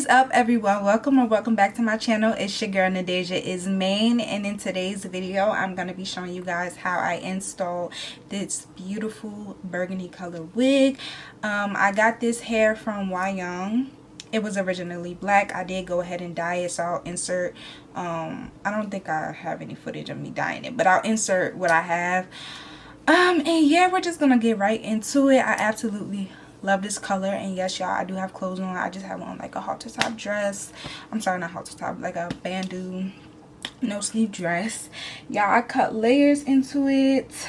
up, everyone? Welcome or welcome back to my channel. It's your girl Nadeja is Main, and in today's video I'm going to be showing you guys how I installed this beautiful burgundy color wig. I got this hair from Wyong. It was originally black. I did go ahead and dye it, so I'll insert I don't think I have any footage of me dyeing it, but I'll insert what I have. And yeah, we're just gonna get right into it. I absolutely love this color, and yes, y'all, I do have clothes on. I just have on like a halter top dress. I'm sorry, not halter top, like a bandeau no sleeve dress. Y'all, I cut layers into it.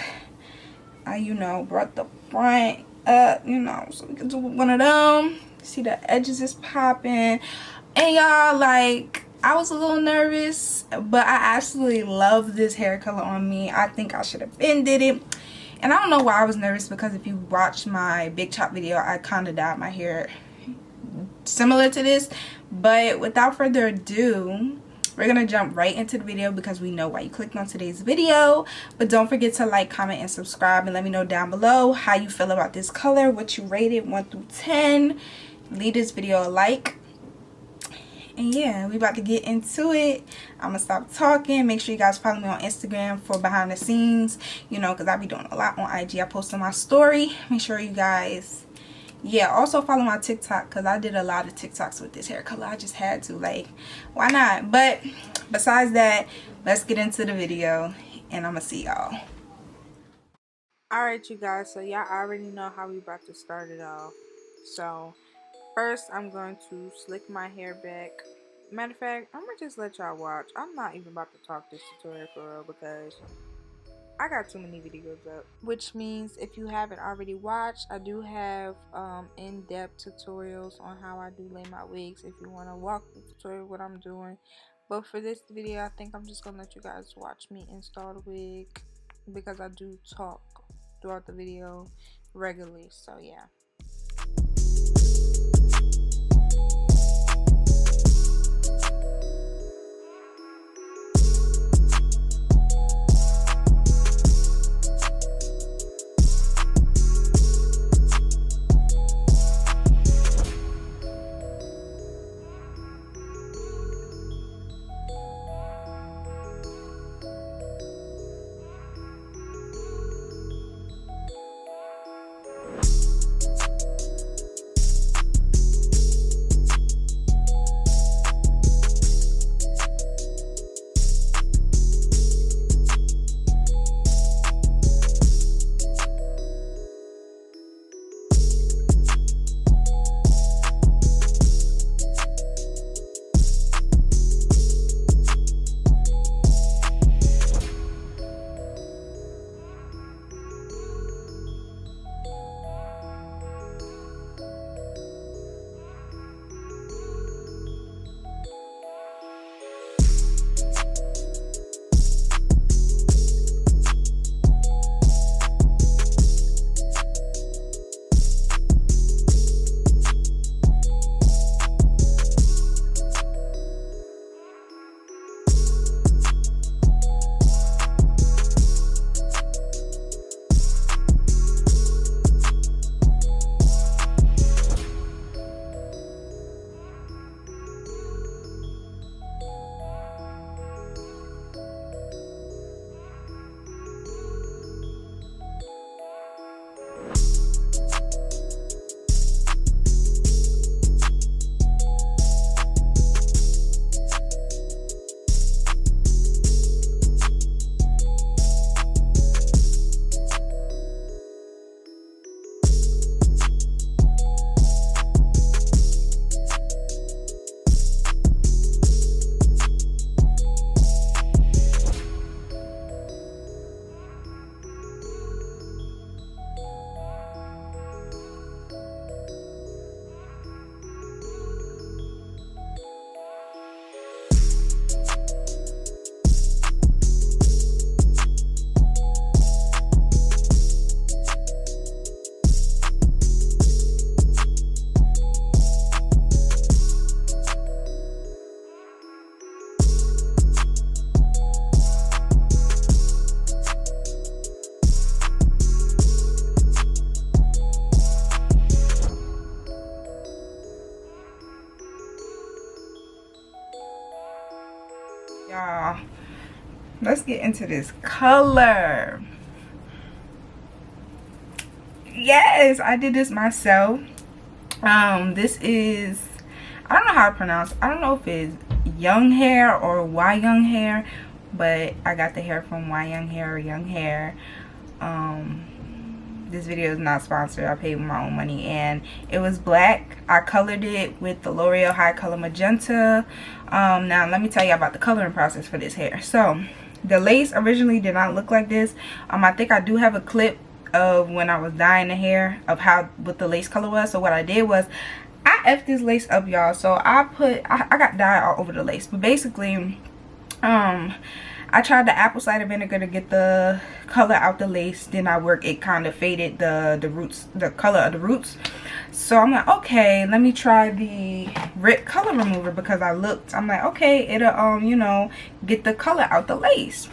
I brought the front up, so we can do one of them. See, the edges is popping, and y'all, like, I was a little nervous, but I absolutely love this hair color on me. I think I should have been did it. And I don't know why I was nervous, because if you watch my big chop video, I kind of dyed my hair similar to this. But without further ado, we're going to jump right into the video, because we know why you clicked on today's video. But don't forget to like, comment, and subscribe, and let me know down below how you feel about this color, what you rated 1 through 10. Leave this video a like. And yeah, we about to get into it. I'm gonna stop talking. Make sure you guys follow me on Instagram for behind the scenes, because I be doing a lot on IG. I post on my story. Make sure you guys, yeah, also follow my TikTok, because I did a lot of TikToks with this hair color. I just had to, like, why not? But besides that, let's get into the video, and I'm gonna see y'all. Alright, you guys, so y'all already know how we about to start it off. So first, I'm going to slick my hair back. Matter of fact, I'm gonna just let y'all watch. I'm not even about to talk this tutorial for real, because I got too many videos up. Which means if you haven't already watched, I do have in-depth tutorials on how I do lay my wigs if you want to walk the tutorial what I'm doing. But for this video, I think I'm just gonna let you guys watch me install the wig, because I do talk throughout the video regularly. So yeah. Y'all, let's get into this color. Yes, I did this myself. This is, I don't know how to pronounce, I don't know if it's Young Hair or Y Young Hair, but I got the hair from Y Young Hair or Young Hair. This video is not sponsored. I paid with my own money, and it was black. I colored it with the L'Oreal High Color Magenta. Now let me tell you about the coloring process for this hair. So the lace originally did not look like this. I think I do have a clip of when I was dyeing the hair of what the lace color was. So what I did was I effed this lace up, y'all. So I got dye all over the lace, but basically I tried the apple cider vinegar to get the color out the lace. Then it kind of faded the roots, the color of the roots. So I'm like, okay, let me try the RIT color remover, because I'm like, okay, it'll you know, get the color out the lace.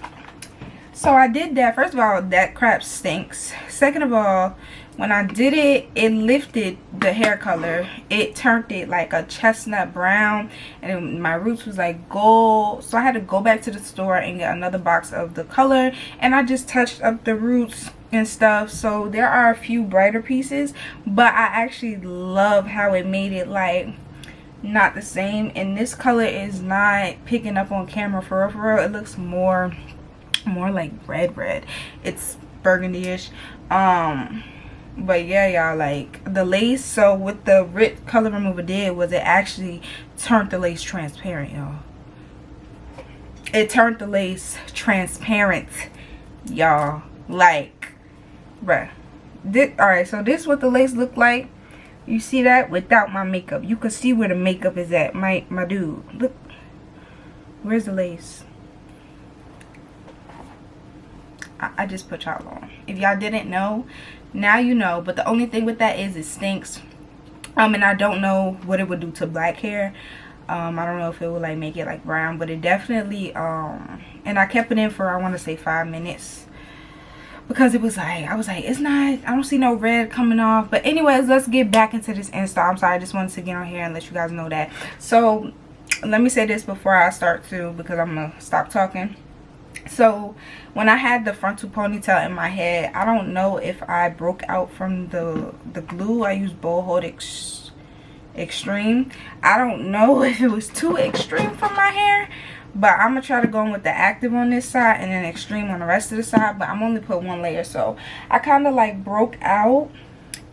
So I did that. First of all, that crap stinks. Second of all, when I did it, it lifted the hair color. It turned it like a chestnut brown, and my roots was like gold. So I had to go back to the store and get another box of the color, and I just touched up the roots and stuff. So there are a few brighter pieces, but I actually love how it made it like not the same. And this color is not picking up on camera for real. It looks more like red. It's burgundy-ish. But yeah, y'all, like the lace, so what the RIT color remover did was it actually turned the lace transparent, y'all. It turned the lace transparent, y'all. Like, bruh. Alright, so this is what the lace looked like. You see that? Without my makeup. You can see where the makeup is at. My dude. Look. Where's the lace? I just put y'all on. If y'all didn't know, now you know. But the only thing with that is it stinks. And I don't know what it would do to black hair. I don't know if it would like make it like brown, but it definitely and I kept it in for, I want to say 5 minutes, because it was like, I was like, it's not, I don't see no red coming off. But anyways, let's get back into this install. I'm sorry, I just wanted to get on here and let you guys know that. So let me say this before I start to, because I'm gonna stop talking. So when I had the frontal ponytail in my head, I don't know if I broke out from the glue. I used Bold Hold Extreme. I don't know if it was too extreme for my hair, but I'm gonna try to go in with the active on this side and then extreme on the rest of the side. But I'm only put one layer, so I kind of like broke out.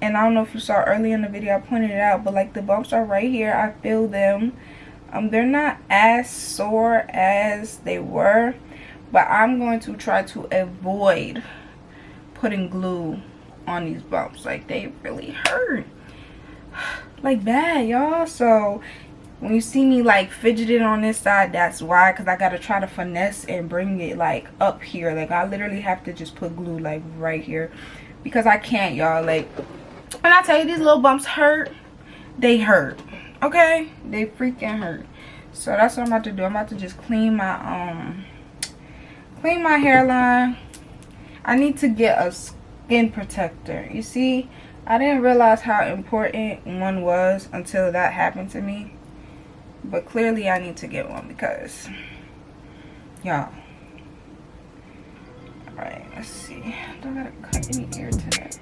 And I don't know if you saw earlier in the video, I pointed it out, but like the bumps are right here. I feel them. They're not as sore as they were, but I'm going to try to avoid putting glue on these bumps. Like, they really hurt. Like, bad, y'all. So when you see me like fidgeting on this side, that's why. Because I got to try to finesse and bring it like up here. Like, I literally have to just put glue like right here. Because I can't, y'all. Like, when I tell you these little bumps hurt, they hurt. Okay? They freaking hurt. So that's what I'm about to do. I'm about to just clean my hairline. I need to get a skin protector. You see, I didn't realize how important one was until that happened to me. But clearly I need to get one, because y'all. Alright, let's see. Do I gotta cut any ear to that?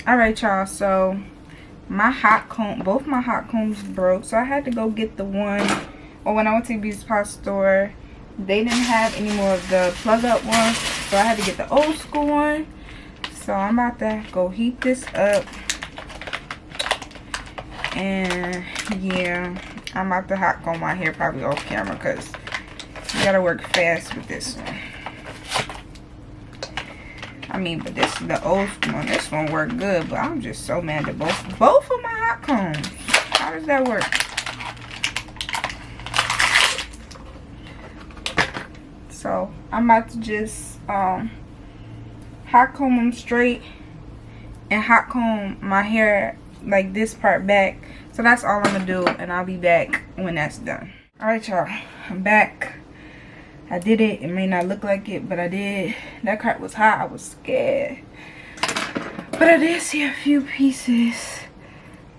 All right, y'all, so my hot comb, both my hot combs broke, so I had to go get the one, or when I went to the beauty supply store, they didn't have any more of the plug up ones, so I had to get the old school one. So I'm about to go heat this up, and yeah, I'm about to hot comb my hair probably off camera because you gotta work fast with this one. I mean, but this is the old one. This one worked good, but I'm just so mad at both of my hot combs. How does that work? So I'm about to just hot comb them straight and hot comb my hair like this part back. So that's all I'm gonna do, and I'll be back when that's done. All right, y'all, I'm back. I did it. It may not look like it, but I did. That part was hot. I was scared. But I did see a few pieces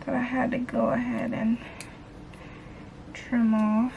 that I had to go ahead and trim off.